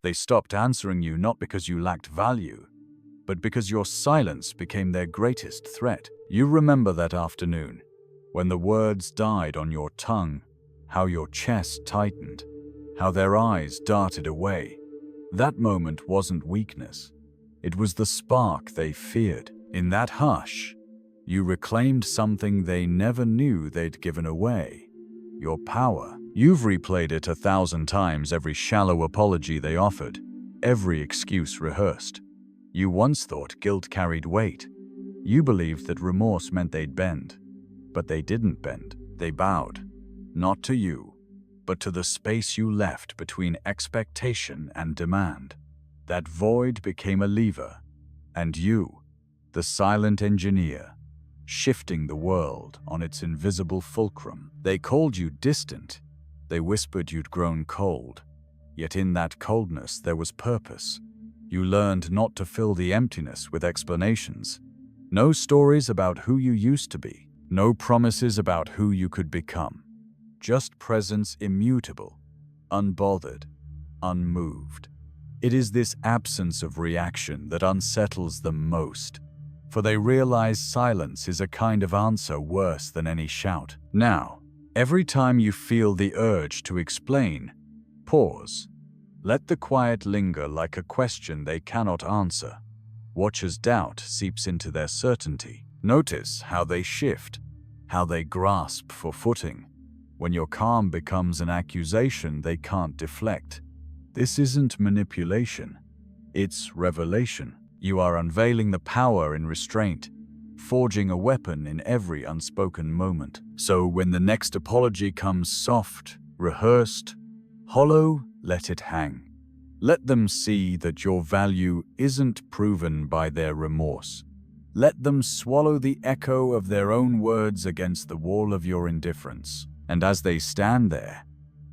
They stopped answering you not because you lacked value, but because your silence became their greatest threat. You remember that afternoon, when the words died on your tongue, how your chest tightened, how their eyes darted away. That moment wasn't weakness. It was the spark they feared. In that hush, you reclaimed something they never knew they'd given away: your power. You've replayed it 1,000 times, every shallow apology they offered, every excuse rehearsed. You once thought guilt carried weight. You believed that remorse meant they'd bend. But they didn't bend. They bowed. Not to you, but to the space you left between expectation and demand. That void became a lever, and you, the silent engineer, shifting the world on its invisible fulcrum. They called you distant. They whispered you'd grown cold. Yet in that coldness there was purpose. You learned not to fill the emptiness with explanations. No stories about who you used to be. No promises about who you could become. Just presence, immutable, unbothered, unmoved. It is this absence of reaction that unsettles them most, for they realize silence is a kind of answer worse than any shout. Now, every time you feel the urge to explain, pause. Let the quiet linger like a question they cannot answer. Watch as doubt seeps into their certainty. Notice how they shift, how they grasp for footing. When your calm becomes an accusation they can't deflect. This isn't manipulation, it's revelation. You are unveiling the power in restraint, forging a weapon in every unspoken moment. So when the next apology comes soft, rehearsed, hollow, let it hang. Let them see that your value isn't proven by their remorse. Let them swallow the echo of their own words against the wall of your indifference. And as they stand there,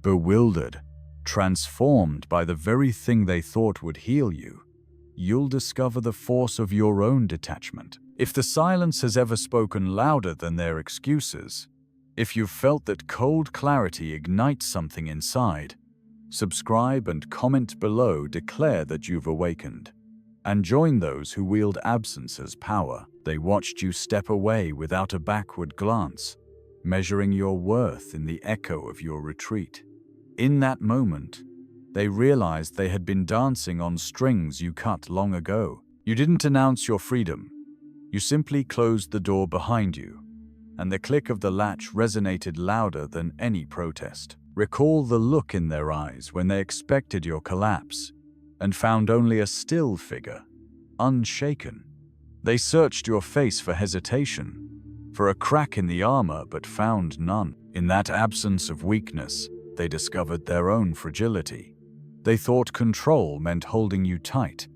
bewildered, transformed by the very thing they thought would heal you, you'll discover the force of your own detachment. If the silence has ever spoken louder than their excuses, if you've felt that cold clarity ignites something inside, subscribe and comment below, declare that you've awakened. And join those who wield absence as power. They watched you step away without a backward glance, measuring your worth in the echo of your retreat. In that moment, they realized they had been dancing on strings you cut long ago. You didn't announce your freedom. You simply closed the door behind you, and the click of the latch resonated louder than any protest. Recall the look in their eyes when they expected your collapse and found only a still figure, unshaken. They searched your face for hesitation, for a crack in the armor, but found none. In that absence of weakness, they discovered their own fragility. They thought control meant holding you tight.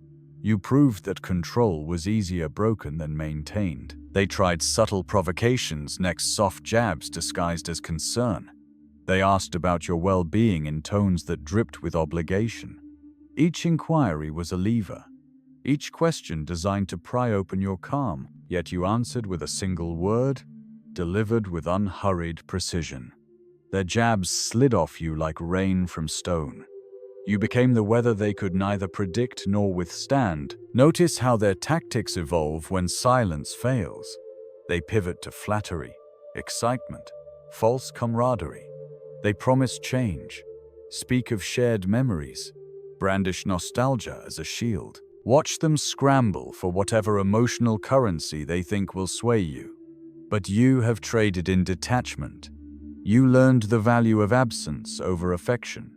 You proved that control was easier broken than maintained. They tried subtle provocations, next soft jabs disguised as concern. They asked about your well-being in tones that dripped with obligation. Each inquiry was a lever, each question designed to pry open your calm, yet you answered with a single word, delivered with unhurried precision. Their jabs slid off you like rain from stone. You became the weather they could neither predict nor withstand. Notice how their tactics evolve when silence fails. They pivot to flattery, excitement, false camaraderie. They promise change, speak of shared memories, brandish nostalgia as a shield. Watch them scramble for whatever emotional currency they think will sway you. But you have traded in detachment. You learned the value of absence over affection,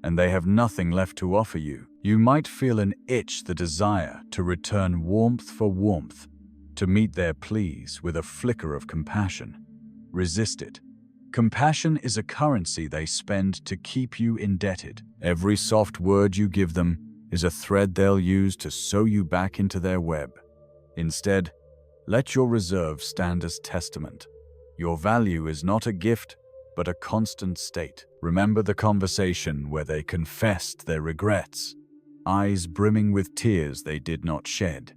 and they have nothing left to offer you. You might feel an itch, the desire to return warmth for warmth, to meet their pleas with a flicker of compassion. Resist it. Compassion is a currency they spend to keep you indebted. Every soft word you give them is a thread they'll use to sew you back into their web. Instead, let your reserve stand as testament. Your value is not a gift, but a constant state. Remember the conversation where they confessed their regrets, eyes brimming with tears they did not shed.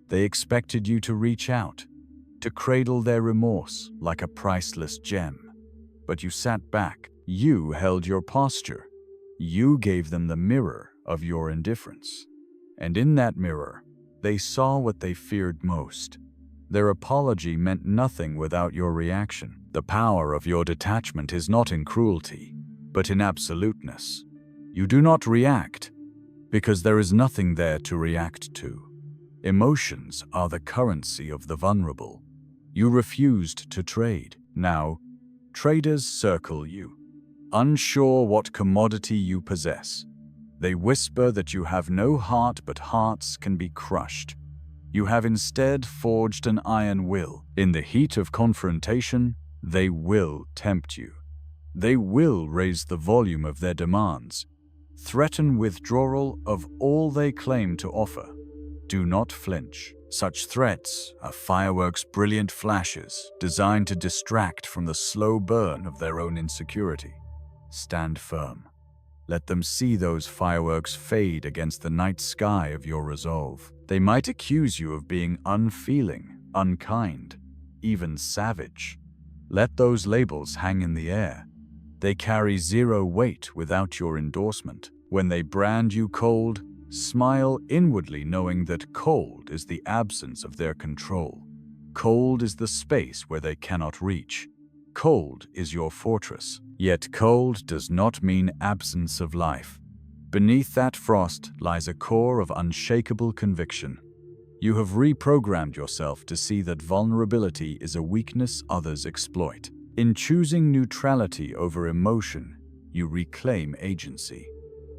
They expected you to reach out, to cradle their remorse like a priceless gem. But you sat back. You held your posture. You gave them the mirror of your indifference. And in that mirror, they saw what they feared most. Their apology meant nothing without your reaction. The power of your detachment is not in cruelty, but in absoluteness. You do not react, because there is nothing there to react to. Emotions are the currency of the vulnerable. You refused to trade. Now, traders circle you, unsure what commodity you possess. They whisper that you have no heart, but hearts can be crushed. You have instead forged an iron will. In the heat of confrontation, they will tempt you. They will raise the volume of their demands, threaten withdrawal of all they claim to offer. Do not flinch. Such threats are fireworks' brilliant flashes designed to distract from the slow burn of their own insecurity. Stand firm. Let them see those fireworks fade against the night sky of your resolve. They might accuse you of being unfeeling, unkind, even savage. Let those labels hang in the air. They carry zero weight without your endorsement. When they brand you cold, smile inwardly, knowing that cold is the absence of their control. Cold is the space where they cannot reach. Cold is your fortress. Yet cold does not mean absence of life. Beneath that frost lies a core of unshakable conviction. You have reprogrammed yourself to see that vulnerability is a weakness others exploit. In choosing neutrality over emotion, you reclaim agency.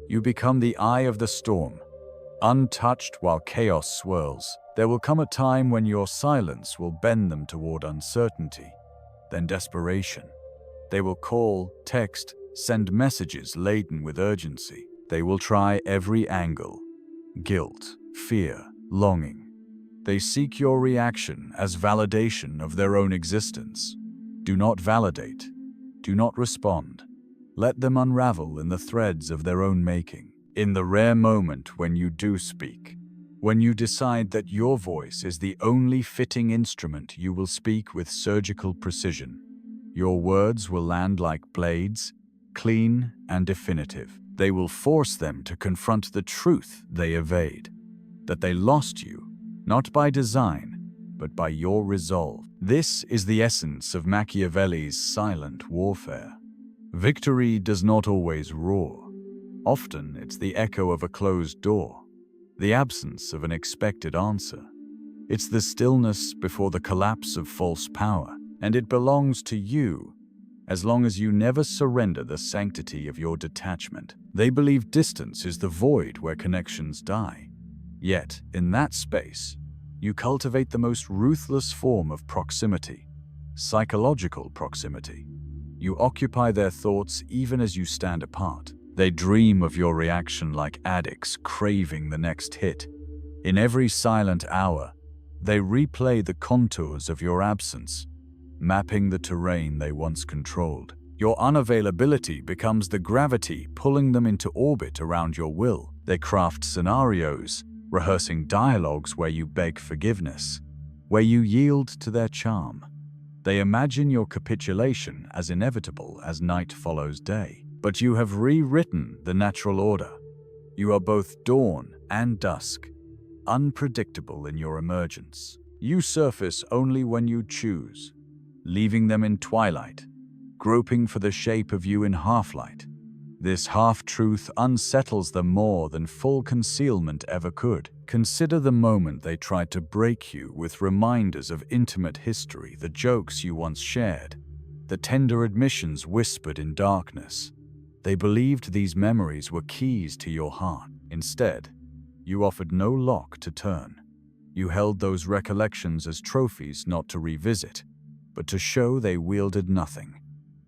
You become the eye of the storm, untouched while chaos swirls. There will come a time when your silence will bend them toward uncertainty, then desperation. They will call, text, send messages laden with urgency. They will try every angle: guilt, fear, longing. They seek your reaction as validation of their own existence. Do not validate. Do not respond. Let them unravel in the threads of their own making. In the rare moment when you do speak, when you decide that your voice is the only fitting instrument, you will speak with surgical precision. Your words will land like blades, clean and definitive. They will force them to confront the truth they evade, that they lost you, not by design, but by your resolve. This is the essence of Machiavelli's silent warfare. Victory does not always roar. Often it's the echo of a closed door, the absence of an expected answer. It's the stillness before the collapse of false power, and it belongs to you as long as you never surrender the sanctity of your detachment. They believe distance is the void where connections die. Yet, in that space, you cultivate the most ruthless form of proximity, psychological proximity. You occupy their thoughts even as you stand apart. They dream of your reaction like addicts craving the next hit. In every silent hour, they replay the contours of your absence, mapping the terrain they once controlled. Your unavailability becomes the gravity pulling them into orbit around your will. They craft scenarios, rehearsing dialogues where you beg forgiveness, where you yield to their charm. They imagine your capitulation as inevitable as night follows day. But you have rewritten the natural order. You are both dawn and dusk, unpredictable in your emergence. You surface only when you choose, leaving them in twilight, groping for the shape of you in half-light. This half-truth unsettles them more than full concealment ever could. Consider the moment they tried to break you with reminders of intimate history, the jokes you once shared, the tender admissions whispered in darkness. They believed these memories were keys to your heart. Instead, you offered no lock to turn. You held those recollections as trophies not to revisit, but to show they wielded nothing.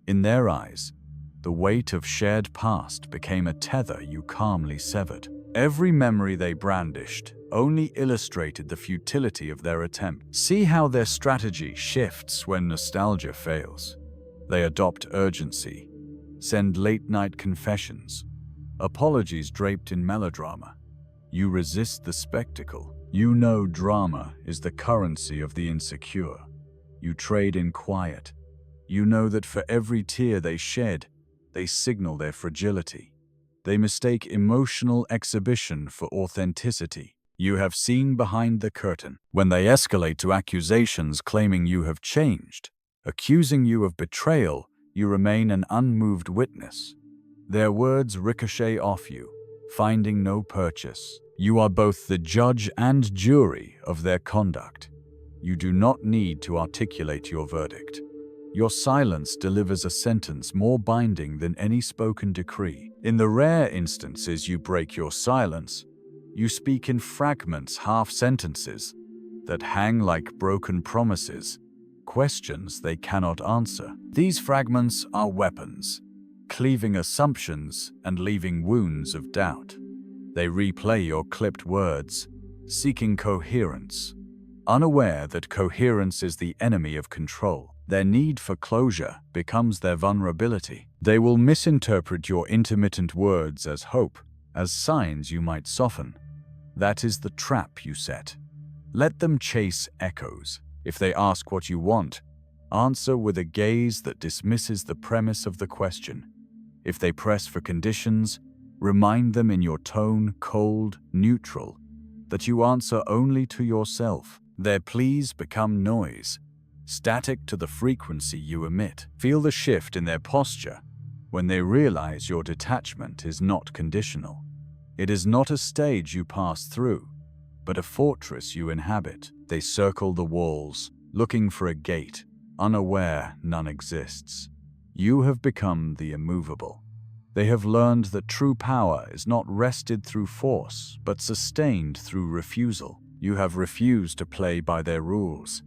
In their eyes, the weight of shared past became a tether you calmly severed. Every memory they brandished only illustrated the futility of their attempt. See how their strategy shifts when nostalgia fails. They adopt urgency, send late-night confessions, apologies draped in melodrama. You resist the spectacle. You know drama is the currency of the insecure. You trade in quiet. You know that for every tear they shed, they signal their fragility. They mistake emotional exhibition for authenticity. You have seen behind the curtain. When they escalate to accusations claiming you have changed, accusing you of betrayal, you remain an unmoved witness. Their words ricochet off you, finding no purchase. You are both the judge and jury of their conduct. You do not need to articulate your verdict. Your silence delivers a sentence more binding than any spoken decree. In the rare instances you break your silence, you speak in fragments, half-sentences, that hang like broken promises, questions they cannot answer. These fragments are weapons, cleaving assumptions and leaving wounds of doubt. They replay your clipped words, seeking coherence, unaware that coherence is the enemy of control. Their need for closure becomes their vulnerability. They will misinterpret your intermittent words as hope, as signs you might soften. That is the trap you set. Let them chase echoes. If they ask what you want, answer with a gaze that dismisses the premise of the question. If they press for conditions, remind them in your tone, cold, neutral, that you answer only to yourself. Their pleas become noise, static to the frequency you emit. Feel the shift in their posture when they realize your detachment is not conditional. It is not a stage you pass through, but a fortress you inhabit. They circle the walls, looking for a gate, unaware none exists. You have become the immovable. They have learned that true power is not wrested through force, but sustained through refusal. You have refused to play by their rules,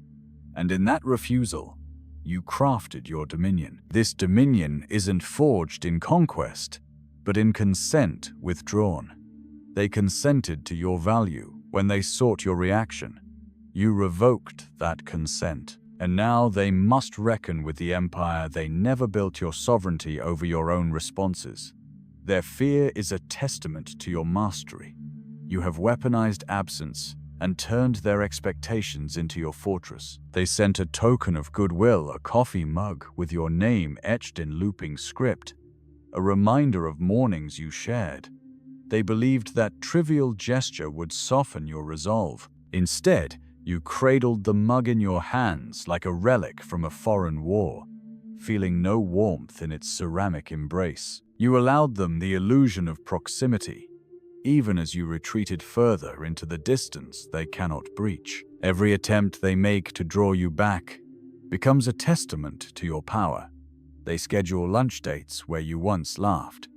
and in that refusal, you crafted your dominion. This dominion isn't forged in conquest, but in consent withdrawn. They consented to your value when they sought your reaction. You revoked that consent, and now they must reckon with the empire they never built. Your sovereignty over your own responses. Their fear is a testament to your mastery. You have weaponized absence and turned their expectations into your fortress. They sent a token of goodwill, a coffee mug with your name etched in looping script, a reminder of mornings you shared. They believed that trivial gesture would soften your resolve. Instead, you cradled the mug in your hands like a relic from a foreign war, feeling no warmth in its ceramic embrace. You allowed them the illusion of proximity, even as you retreated further into the distance they cannot breach. Every attempt they make to draw you back becomes a testament to your power. They schedule lunch dates where you once laughed.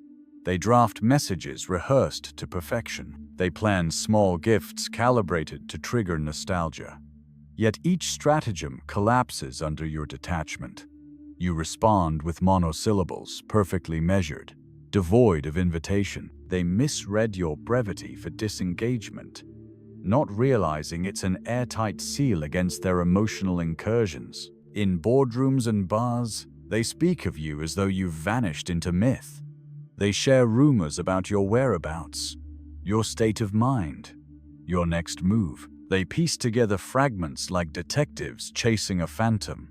They draft messages rehearsed to perfection. They plan small gifts calibrated to trigger nostalgia. Yet each stratagem collapses under your detachment. You respond with monosyllables, perfectly measured, devoid of invitation. They misread your brevity for disengagement, not realizing it's an airtight seal against their emotional incursions. In boardrooms and bars, they speak of you as though you've vanished into myth. They share rumors about your whereabouts, your state of mind, your next move. They piece together fragments like detectives chasing a phantom.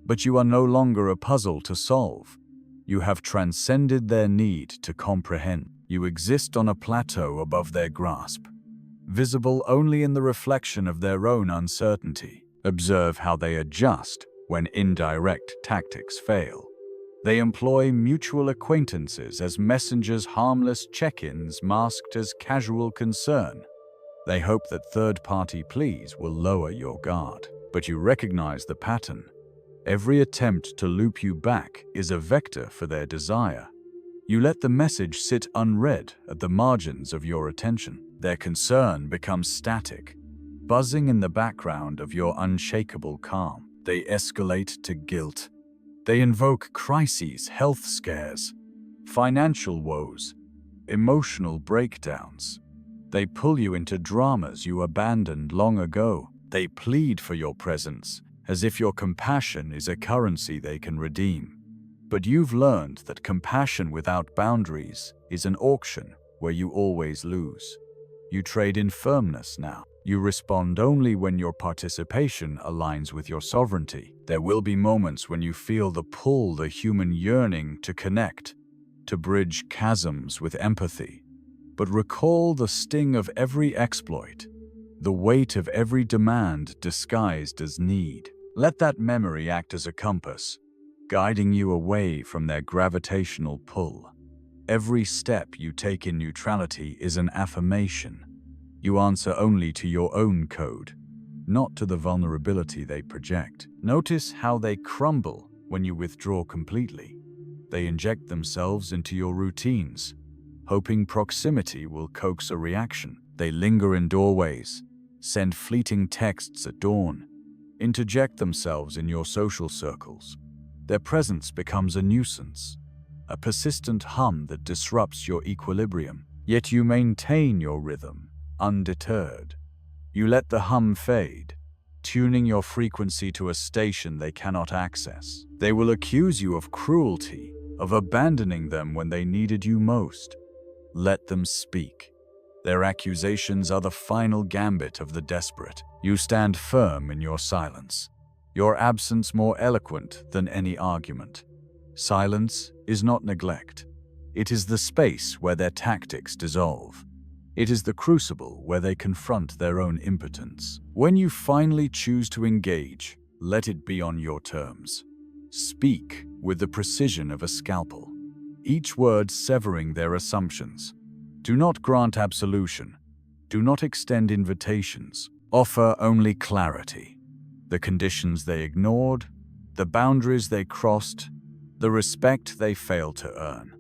But you are no longer a puzzle to solve. You have transcended their need to comprehend. You exist on a plateau above their grasp, visible only in the reflection of their own uncertainty. Observe how they adjust when indirect tactics fail. They employ mutual acquaintances as messengers, harmless check-ins masked as casual concern. They hope that third-party pleas will lower your guard. But you recognize the pattern. Every attempt to loop you back is a vector for their desire. You let the message sit unread at the margins of your attention. Their concern becomes static, buzzing in the background of your unshakable calm. They escalate to guilt. They invoke crises, health scares, financial woes, emotional breakdowns. They pull you into dramas you abandoned long ago. They plead for your presence, as if your compassion is a currency they can redeem. But you've learned that compassion without boundaries is an auction where you always lose. You trade in firmness now. You respond only when your participation aligns with your sovereignty. There will be moments when you feel the pull, the human yearning to connect, to bridge chasms with empathy, but recall the sting of every exploit, the weight of every demand disguised as need. Let that memory act as a compass, guiding you away from their gravitational pull. Every step you take in neutrality is an affirmation. You answer only to your own code, not to the vulnerability they project. Notice how they crumble when you withdraw completely. They inject themselves into your routines, hoping proximity will coax a reaction. They linger in doorways, send fleeting texts at dawn, interject themselves in your social circles. Their presence becomes a nuisance, a persistent hum that disrupts your equilibrium. Yet you maintain your rhythm, undeterred. You let the hum fade, tuning your frequency to a station they cannot access. They will accuse you of cruelty, of abandoning them when they needed you most. Let them speak. Their accusations are the final gambit of the desperate. You stand firm in your silence, your absence more eloquent than any argument. Silence is not neglect. It is the space where their tactics dissolve. It is the crucible where they confront their own impotence. When you finally choose to engage, let it be on your terms. Speak with the precision of a scalpel, each word severing their assumptions. Do not grant absolution. Do not extend invitations. Offer only clarity. The conditions they ignored, the boundaries they crossed, the respect they failed to earn.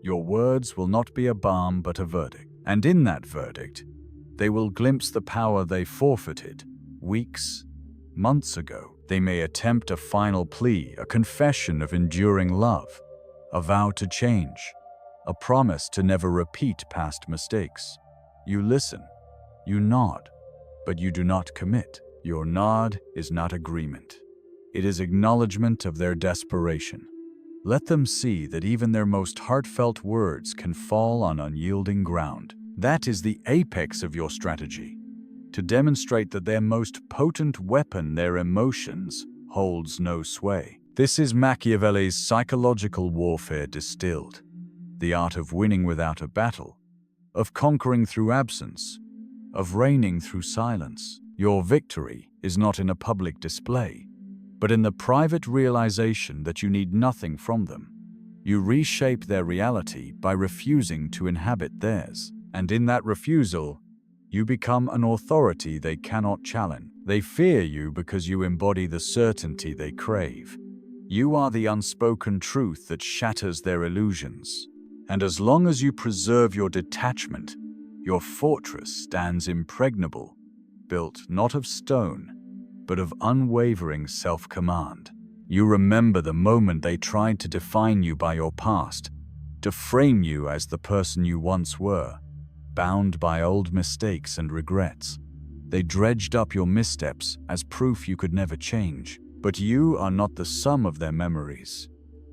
Your words will not be a balm but a verdict. And in that verdict, they will glimpse the power they forfeited weeks, months ago. They may attempt a final plea, a confession of enduring love, a vow to change, a promise to never repeat past mistakes. You listen, you nod, but you do not commit. Your nod is not agreement. It is acknowledgement of their desperation. Let them see that even their most heartfelt words can fall on unyielding ground. That is the apex of your strategy, to demonstrate that their most potent weapon, their emotions, holds no sway. This is Machiavelli's psychological warfare distilled, the art of winning without a battle, of conquering through absence, of reigning through silence. Your victory is not in a public display, but in the private realization that you need nothing from them. You reshape their reality by refusing to inhabit theirs. And in that refusal, you become an authority they cannot challenge. They fear you because you embody the certainty they crave. You are the unspoken truth that shatters their illusions. And as long as you preserve your detachment, your fortress stands impregnable, built not of stone, but of unwavering self-command. You remember the moment they tried to define you by your past, to frame you as the person you once were, bound by old mistakes and regrets. They dredged up your missteps as proof you could never change. But you are not the sum of their memories.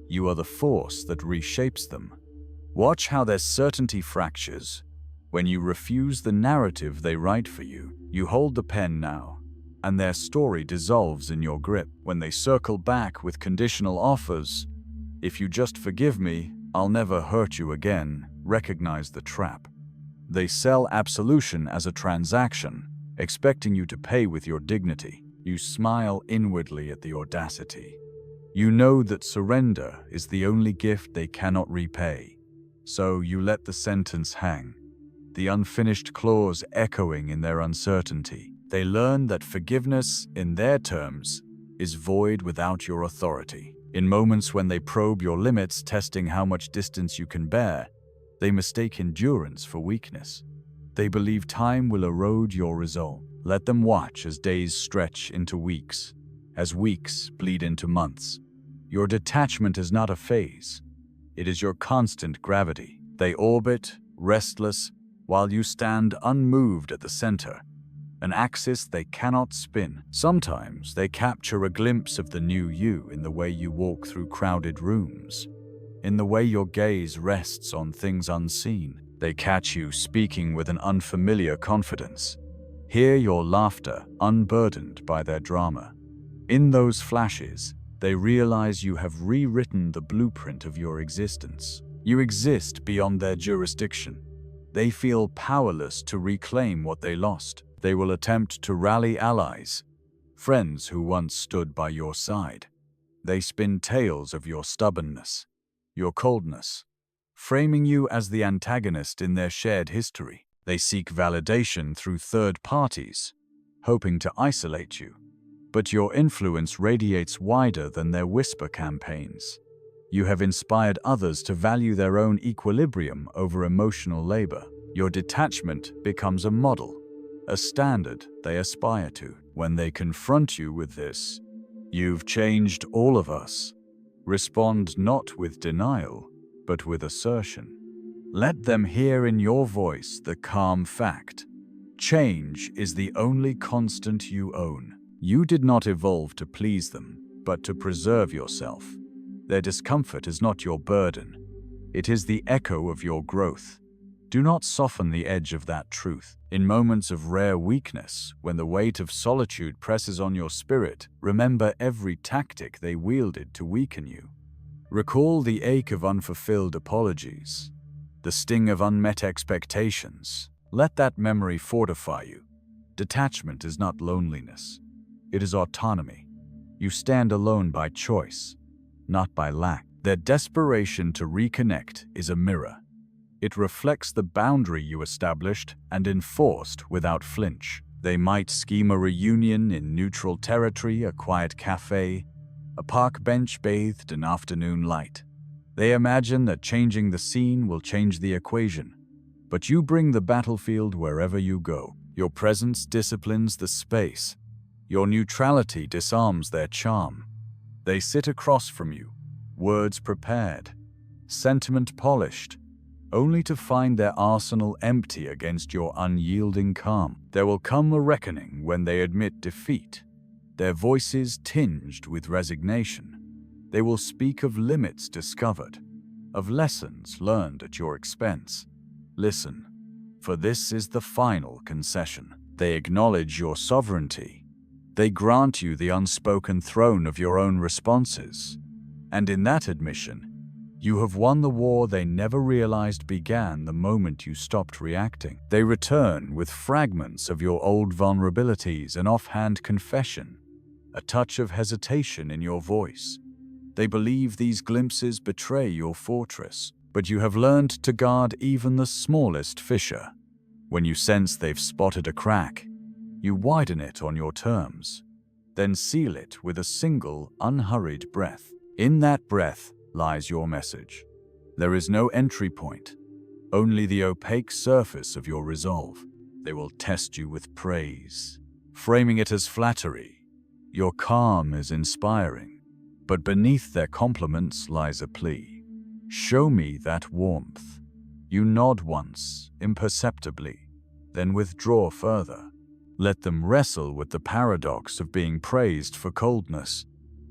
You are the force that reshapes them. Watch how their certainty fractures when you refuse the narrative they write for you. You hold the pen now, and their story dissolves in your grip. When they circle back with conditional offers, if you just forgive me, I'll never hurt you again, recognize the trap. They sell absolution as a transaction, expecting you to pay with your dignity. You smile inwardly at the audacity. You know that surrender is the only gift they cannot repay. So you let the sentence hang, the unfinished clause echoing in their uncertainty. They learn that forgiveness, in their terms, is void without your authority. In moments when they probe your limits, testing how much distance you can bear, they mistake endurance for weakness. They believe time will erode your resolve. Let them watch as days stretch into weeks, as weeks bleed into months. Your detachment is not a phase. It is your constant gravity. They orbit, restless, while you stand unmoved at the center, an axis they cannot spin. Sometimes they capture a glimpse of the new you in the way you walk through crowded rooms, in the way your gaze rests on things unseen. They catch you speaking with an unfamiliar confidence. Hear your laughter unburdened by their drama. In those flashes, they realize you have rewritten the blueprint of your existence. You exist beyond their jurisdiction. They feel powerless to reclaim what they lost. They will attempt to rally allies, friends who once stood by your side. They spin tales of your stubbornness, your coldness, framing you as the antagonist in their shared history. They seek validation through third parties, hoping to isolate you. But your influence radiates wider than their whisper campaigns. You have inspired others to value their own equilibrium over emotional labor. Your detachment becomes a model, a standard they aspire to. When they confront you with this, "You've changed all of us," respond not with denial, but with assertion. Let them hear in your voice the calm fact: change is the only constant you own. You did not evolve to please them, but to preserve yourself. Their discomfort is not your burden. It is the echo of your growth. Do not soften the edge of that truth. In moments of rare weakness, when the weight of solitude presses on your spirit, remember every tactic they wielded to weaken you. Recall the ache of unfulfilled apologies, the sting of unmet expectations. Let that memory fortify you. Detachment is not loneliness. It is autonomy. You stand alone by choice, not by lack. Their desperation to reconnect is a mirror. It reflects the boundary you established and enforced without flinch. They might scheme a reunion in neutral territory, a quiet cafe, a park bench bathed in afternoon light. They imagine that changing the scene will change the equation. But you bring the battlefield wherever you go. Your presence disciplines the space. Your neutrality disarms their charm. They sit across from you, words prepared, sentiment polished, only to find their arsenal empty against your unyielding calm. There will come a reckoning when they admit defeat, their voices tinged with resignation. They will speak of limits discovered, of lessons learned at your expense. Listen, for this is the final concession. They acknowledge your sovereignty. They grant you the unspoken throne of your own responses. And in that admission, you have won the war they never realized began the moment you stopped reacting. They return with fragments of your old vulnerabilities, an offhand confession, a touch of hesitation in your voice. They believe these glimpses betray your fortress, but you have learned to guard even the smallest fissure. When you sense they've spotted a crack, you widen it on your terms, then seal it with a single, unhurried breath. In that breath lies your message. There is no entry point, only the opaque surface of your resolve. They will test you with praise, framing it as flattery. Your calm is inspiring, but beneath their compliments lies a plea. Show me that warmth. You nod once, imperceptibly, then withdraw further. Let them wrestle with the paradox of being praised for coldness.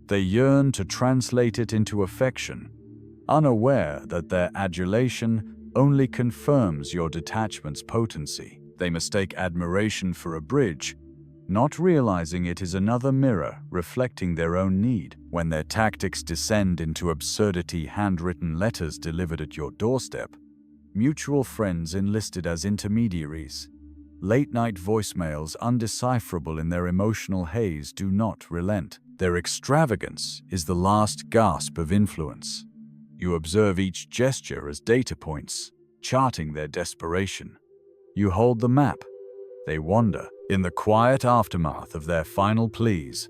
They yearn to translate it into affection, unaware that their adulation only confirms your detachment's potency. They mistake admiration for a bridge, not realizing it is another mirror reflecting their own need. When their tactics descend into absurdity, handwritten letters delivered at your doorstep, mutual friends enlisted as intermediaries, late-night voicemails undecipherable in their emotional haze do not relent. Their extravagance is the last gasp of influence. You observe each gesture as data points, charting their desperation. You hold the map. They wander. In the quiet aftermath of their final pleas,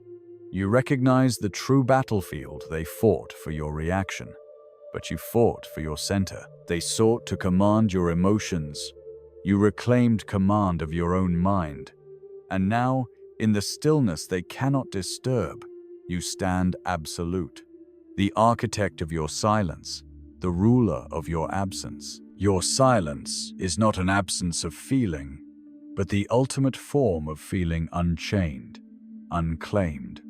you recognize the true battlefield they fought for your reaction. But you fought for your center. They sought to command your emotions. You reclaimed command of your own mind. And now, in the stillness they cannot disturb, you stand absolute, the architect of your silence, the ruler of your absence. Your silence is not an absence of feeling, but the ultimate form of feeling unchained, unclaimed,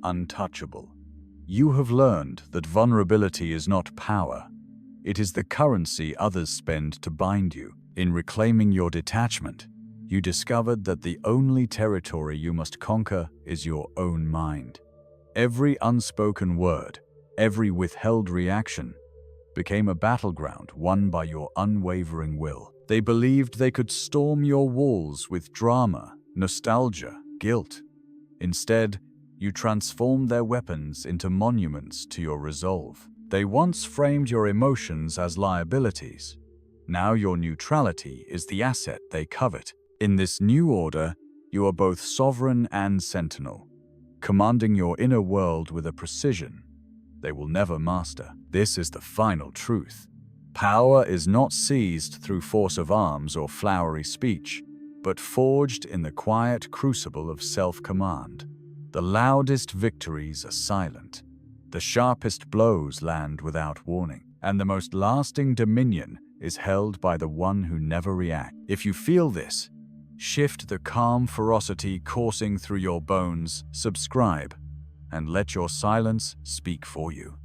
untouchable. You have learned that vulnerability is not power. It is the currency others spend to bind you. In reclaiming your detachment, you discovered that the only territory you must conquer is your own mind. Every unspoken word, every withheld reaction, became a battleground won by your unwavering will. They believed they could storm your walls with drama, nostalgia, guilt. Instead, you transformed their weapons into monuments to your resolve. They once framed your emotions as liabilities. Now your neutrality is the asset they covet. In this new order, you are both sovereign and sentinel, commanding your inner world with a precision they will never master. This is the final truth. Power is not seized through force of arms or flowery speech, but forged in the quiet crucible of self-command. The loudest victories are silent. The sharpest blows land without warning, and the most lasting dominion is held by the one who never reacts. If you feel this, shift the calm ferocity coursing through your bones, subscribe, and let your silence speak for you.